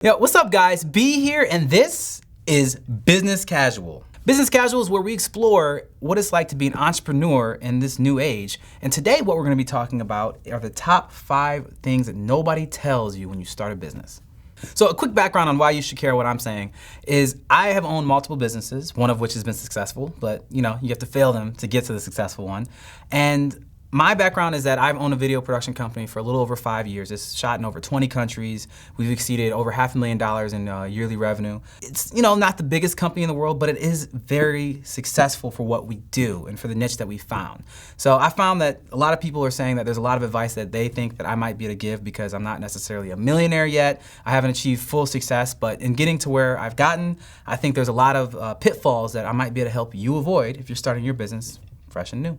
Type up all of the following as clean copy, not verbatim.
Yo, what's up guys? B here, and this is Business Casual. Business Casual is where we explore what it's like to be an entrepreneur in this new age. And today what we're gonna be talking about are the top 5 things that nobody tells you when you start a business. So a quick background on why you should care what I'm saying is I have owned multiple businesses, one of which has been successful, but you have to fail them to get to the successful one. And my background is that I've owned a video production company for a little over 5 years. It's shot in over 20 countries. We've exceeded over $500,000 in yearly revenue. It's not the biggest company in the world, but it is very successful for what we do and for the niche that we found. So I found that a lot of people are saying that there's a lot of advice that they think that I might be able to give because I'm not necessarily a millionaire yet. I haven't achieved full success, but in getting to where I've gotten, I think there's a lot of pitfalls that I might be able to help you avoid if you're starting your business fresh and new.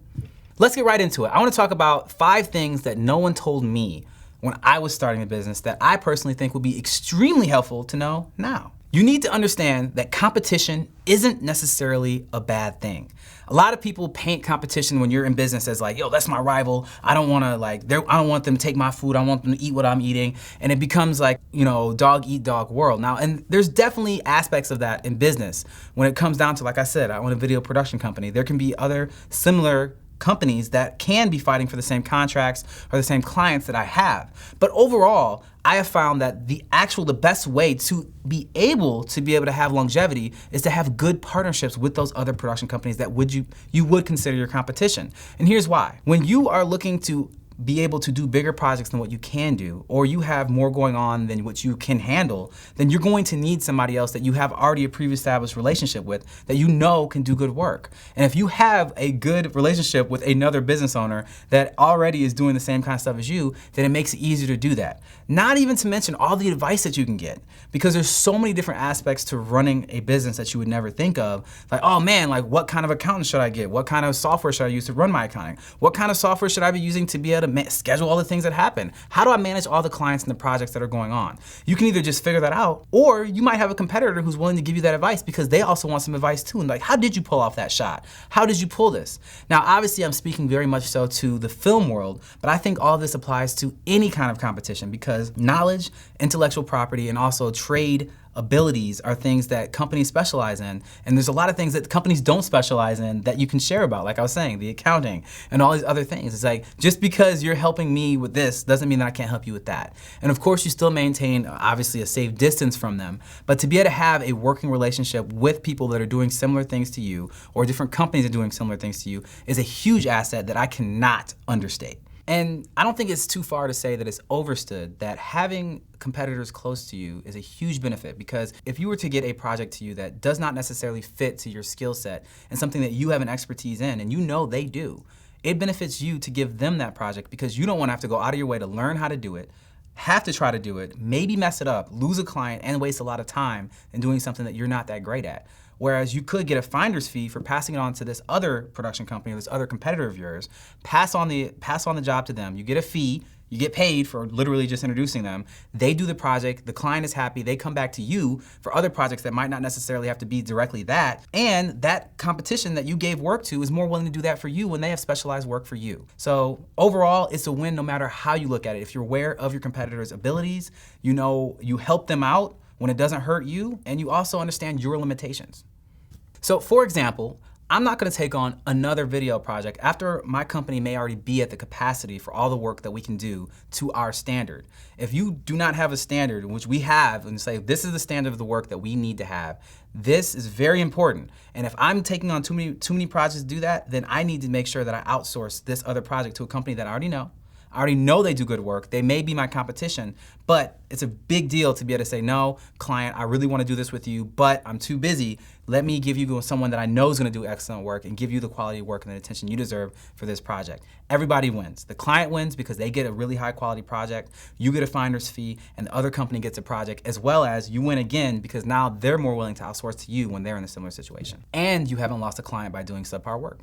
Let's get right into it. I want to talk about 5 things that no one told me when I was starting a business that I personally think would be extremely helpful to know now. You need to understand that competition isn't necessarily a bad thing. A lot of people paint competition when you're in business as like, yo, that's my rival. I don't want them to take my food. I want them to eat what I'm eating. And it becomes like, dog eat dog world. Now, and there's definitely aspects of that in business. When it comes down to, like I said, I own a video production company. There can be other similar companies that can be fighting for the same contracts or the same clients that I have. But overall, I have found that the best way to be able to have longevity is to have good partnerships with those other production companies that you would consider your competition. And here's why. When you are looking to be able to do bigger projects than what you can do, or you have more going on than what you can handle, then you're going to need somebody else that you have already a previous established relationship with that can do good work. And if you have a good relationship with another business owner that already is doing the same kind of stuff as you, then it makes it easier to do that. Not even to mention all the advice that you can get, because there's so many different aspects to running a business that you would never think of. Like, oh man, like what kind of accountant should I get? What kind of software should I use to run my accounting? What kind of software should I be using to be able to schedule all the things that happen? How do I manage all the clients and the projects that are going on? You can either just figure that out, or you might have a competitor who's willing to give you that advice because they also want some advice too. And like, how did you pull off that shot? How did you pull this? Now, obviously I'm speaking very much so to the film world, but I think all of this applies to any kind of competition because knowledge, intellectual property, and also trade abilities are things that companies specialize in, and there's a lot of things that companies don't specialize in that you can share about, like I was saying, the accounting and all these other things. It's like, just because you're helping me with this doesn't mean that I can't help you with that. And of course, you still maintain, obviously, a safe distance from them, but to be able to have a working relationship with people that are doing similar things to you, or different companies that are doing similar things to you, is a huge asset that I cannot understate. And I don't think it's too far to say that it's overstood that having competitors close to you is a huge benefit, because if you were to get a project to you that does not necessarily fit to your skill set and something that you have an expertise in and they do, it benefits you to give them that project because you don't want to have to go out of your way to learn how to do it, have to try to do it, maybe mess it up, lose a client, and waste a lot of time in doing something that you're not that great at. Whereas you could get a finder's fee for passing it on to this other production company or this other competitor of yours, pass on the job to them, you get a fee, you get paid for literally just introducing them, they do the project, the client is happy, they come back to you for other projects that might not necessarily have to be directly that, and that competition that you gave work to is more willing to do that for you when they have specialized work for you. So overall, it's a win no matter how you look at it. If you're aware of your competitor's abilities, you help them out when it doesn't hurt you, and you also understand your limitations. So for example, I'm not gonna take on another video project after my company may already be at the capacity for all the work that we can do to our standard. If you do not have a standard, which we have, and say, this is the standard of the work that we need to have, this is very important. And if I'm taking on too many projects to do that, then I need to make sure that I outsource this other project to a company that I already know. I already know they do good work. They may be my competition, but it's a big deal to be able to say, no, client, I really want to do this with you, but I'm too busy. Let me give you someone that I know is going to do excellent work and give you the quality of work and the attention you deserve for this project. Everybody wins. The client wins because they get a really high quality project, you get a finder's fee, and the other company gets a project, as well as you win again because now they're more willing to outsource to you when they're in a similar situation. And you haven't lost a client by doing subpar work.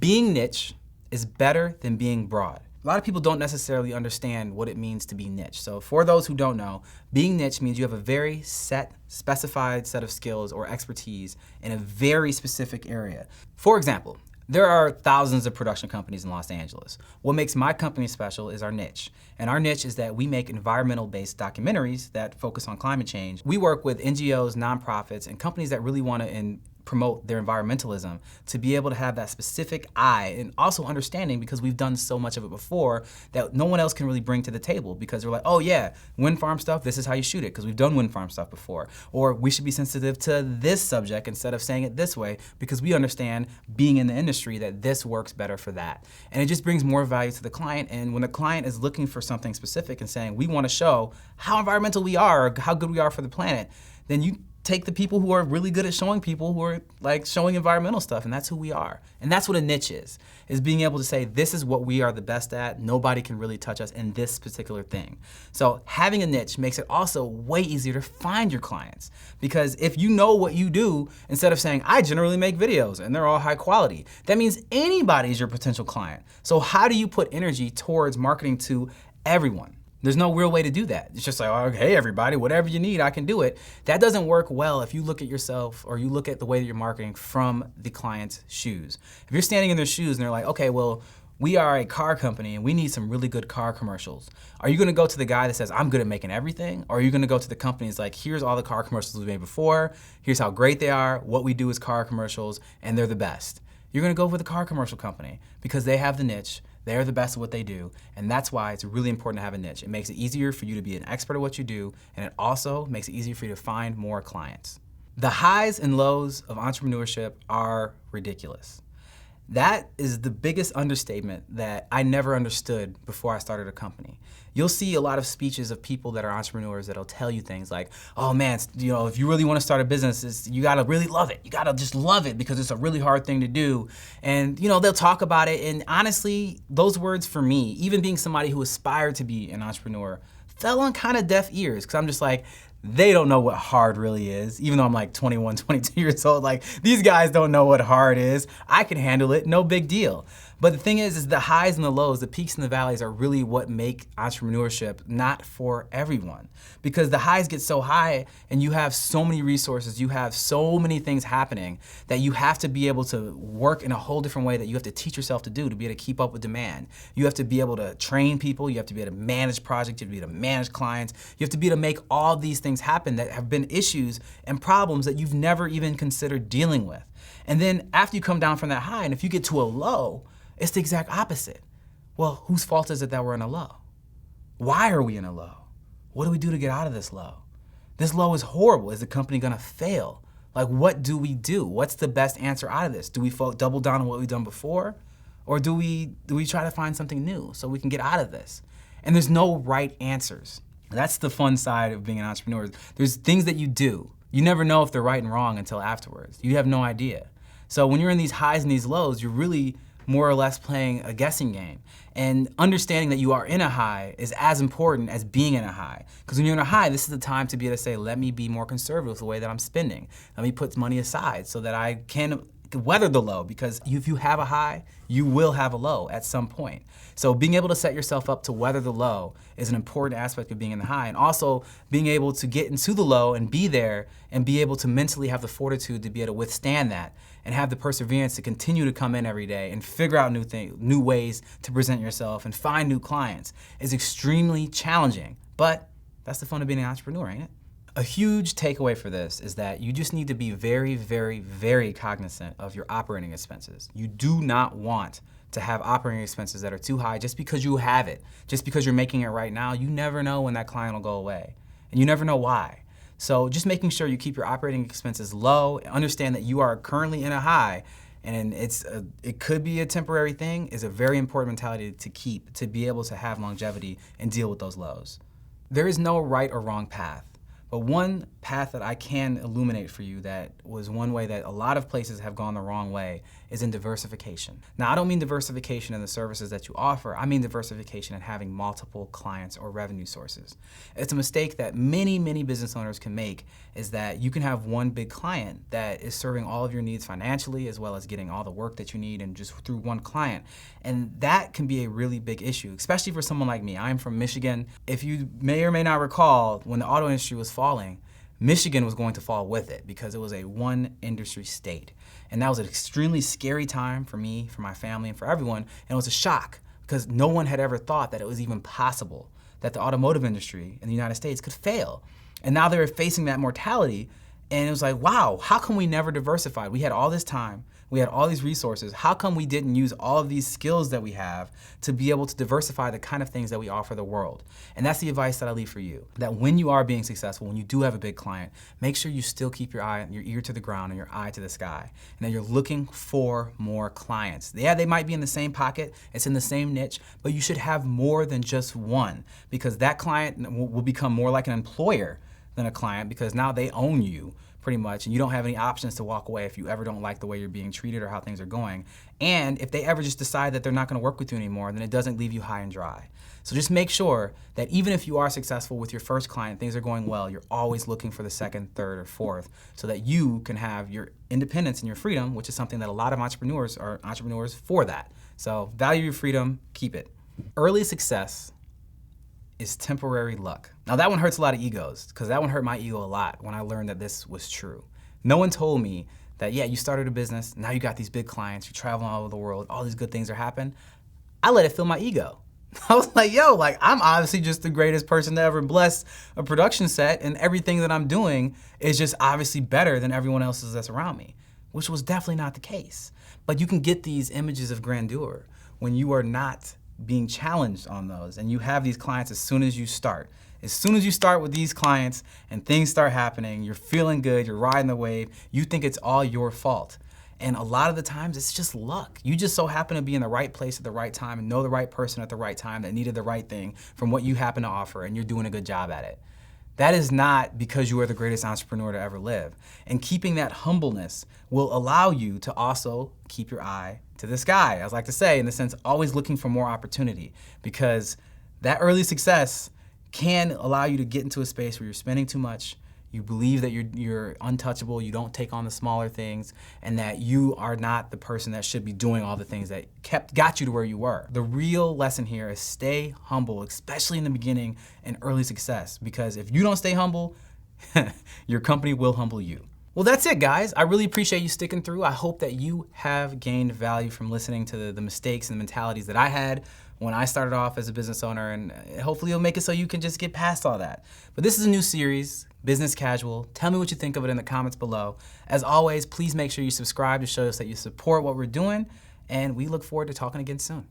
Being niche is better than being broad. A lot of people don't necessarily understand what it means to be niche. So for those who don't know, being niche means you have a very specified set of skills or expertise in a very specific area. For example, There are thousands of production companies in Los Angeles. What makes my company special is our niche. And our niche is that we make environmental-based documentaries that focus on climate change. We work with NGOs, nonprofits, and companies that really want to promote their environmentalism to be able to have that specific eye and also understanding, because we've done so much of it before that no one else can really bring to the table, because they're like, oh yeah, wind farm stuff, this is how you shoot it because we've done wind farm stuff before. Or we should be sensitive to this subject instead of saying it this way because we understand, being in the industry, that this works better for that. And it just brings more value to the client. And when the client is looking for something specific and saying, we want to show how environmental we are or how good we are for the planet, then you take the people who are really good at showing people who are like showing environmental stuff, and that's who we are. And that's what a niche is being able to say, this is what we are the best at, nobody can really touch us in this particular thing. So having a niche makes it also way easier to find your clients, because if you know what you do, instead of saying, I generally make videos and they're all high quality, that means anybody's your potential client. So how do you put energy towards marketing to everyone? There's no real way to do that. It's just like, oh, hey everybody, whatever you need, I can do it. That doesn't work well if you look at yourself or you look at the way that you're marketing from the client's shoes. If you're standing in their shoes and they're like, okay, well, we are a car company and we need some really good car commercials. Are you gonna go to the guy that says, I'm good at making everything? Or are you gonna go to the companies like, here's all the car commercials we made before, here's how great they are, what we do is car commercials, and they're the best. You're gonna go with the car commercial company because they have the niche, they're the best at what they do, and that's why it's really important to have a niche. It makes it easier for you to be an expert at what you do, and it also makes it easier for you to find more clients. The highs and lows of entrepreneurship are ridiculous. That is the biggest understatement that I never understood before I started a company. You'll see a lot of speeches of people that are entrepreneurs that'll tell you things like, oh man, if you really want to start a business, you gotta really love it. You gotta just love it because it's a really hard thing to do. And they'll talk about it, and honestly, those words for me, even being somebody who aspired to be an entrepreneur, fell on kind of deaf ears, because I'm just like, they don't know what hard really is. Even though I'm like 21, 22 years old, like these guys don't know what hard is. I can handle it, no big deal. But the thing is the highs and the lows, the peaks and the valleys are really what make entrepreneurship not for everyone. Because the highs get so high and you have so many resources, you have so many things happening that you have to be able to work in a whole different way that you have to teach yourself to do to be able to keep up with demand. You have to be able to train people, you have to be able to manage projects, you have to be able to manage clients, you have to be able to make all these things happen that have been issues and problems that you've never even considered dealing with. And then after you come down from that high, and if you get to a low, it's the exact opposite. Well, whose fault is it that we're in a low? Why are we in a low? What do we do to get out of this low? This low is horrible. Is the company gonna fail? Like, what do we do? What's the best answer out of this? Do we double down on what we've done before? Or do we try to find something new so we can get out of this? And there's no right answers. That's the fun side of being an entrepreneur. There's things that you do. You never know if they're right and wrong until afterwards. You have no idea. So when you're in these highs and these lows, you're really more or less playing a guessing game. And understanding that you are in a high is as important as being in a high. Because when you're in a high, this is the time to be able to say, let me be more conservative with the way that I'm spending. Let me put money aside so that I can weather the low, because if you have a high, you will have a low at some point. So being able to set yourself up to weather the low is an important aspect of being in the high, and also being able to get into the low and be there and be able to mentally have the fortitude to be able to withstand that and have the perseverance to continue to come in every day and figure out new ways to present yourself and find new clients is extremely challenging. But that's the fun of being an entrepreneur, ain't it? A huge takeaway for this is that you just need to be very, very, very cognizant of your operating expenses. You do not want to have operating expenses that are too high just because you have it. Just because you're making it right now, you never know when that client will go away. And you never know why. So just making sure you keep your operating expenses low, understand that you are currently in a high, and it could be a temporary thing, is a very important mentality to keep to be able to have longevity and deal with those lows. There is no right or wrong path. But one path that I can illuminate for you that was one way that a lot of places have gone the wrong way is in diversification. Now, I don't mean diversification in the services that you offer. I mean diversification in having multiple clients or revenue sources. It's a mistake that many, many business owners can make, is that you can have one big client that is serving all of your needs financially as well as getting all the work that you need, and just through one client. And that can be a really big issue, especially for someone like me. I'm from Michigan. If you may or may not recall, when the auto industry was falling, Michigan was going to fall with it because it was a one industry state. And that was an extremely scary time for me, for my family, and for everyone. And it was a shock because no one had ever thought that it was even possible that the automotive industry in the United States could fail. And now they're facing that mortality. And it was like, wow, how come we never diversified? We had all this time, we had all these resources. How come we didn't use all of these skills that we have to be able to diversify the kind of things that we offer the world? And that's the advice that I leave for you, that when you are being successful, when you do have a big client, make sure you still keep your ear to the ground and your eye to the sky, and that you're looking for more clients. Yeah, they might be in the same pocket, it's in the same niche, but you should have more than just one, because that client will become more like an employer than a client, because now they own you pretty much, and you don't have any options to walk away if you ever don't like the way you're being treated or how things are going. And if they ever just decide that they're not gonna work with you anymore, then it doesn't leave you high and dry. So just make sure that even if you are successful with your first client, things are going well, you're always looking for the second, third, or fourth, so that you can have your independence and your freedom, which is something that a lot of entrepreneurs are entrepreneurs for that. So value your freedom, keep it. Early success is temporary luck. Now that one hurts a lot of egos, because that one hurt my ego a lot when I learned that this was true. No one told me that, yeah, you started a business, now you got these big clients, you're traveling all over the world, all these good things are happening. I let it fill my ego. I was like, yo, like I'm obviously just the greatest person to ever bless a production set, and everything that I'm doing is just obviously better than everyone else's that's around me, which was definitely not the case. But you can get these images of grandeur when you are not being challenged on those, and you have these clients as soon as you start. As soon as you start with these clients and things start happening, you're feeling good, you're riding the wave, you think it's all your fault. And a lot of the times it's just luck. You just so happen to be in the right place at the right time and know the right person at the right time that needed the right thing from what you happen to offer, and you're doing a good job at it. That is not because you are the greatest entrepreneur to ever live. And keeping that humbleness will allow you to also keep your eye to the sky, as I like to say, in the sense, always looking for more opportunity, because that early success can allow you to get into a space where you're spending too much, you believe that you're untouchable, you don't take on the smaller things, and that you are not the person that should be doing all the things that got you to where you were. The real lesson here is stay humble, especially in the beginning and early success, because if you don't stay humble, your company will humble you. Well, that's it, guys. I really appreciate you sticking through. I hope that you have gained value from listening to the mistakes and the mentalities that I had when I started off as a business owner, and hopefully it'll make it so you can just get past all that. But this is a new series, Business Casual. Tell me what you think of it in the comments below. As always, please make sure you subscribe to show us that you support what we're doing, and we look forward to talking again soon.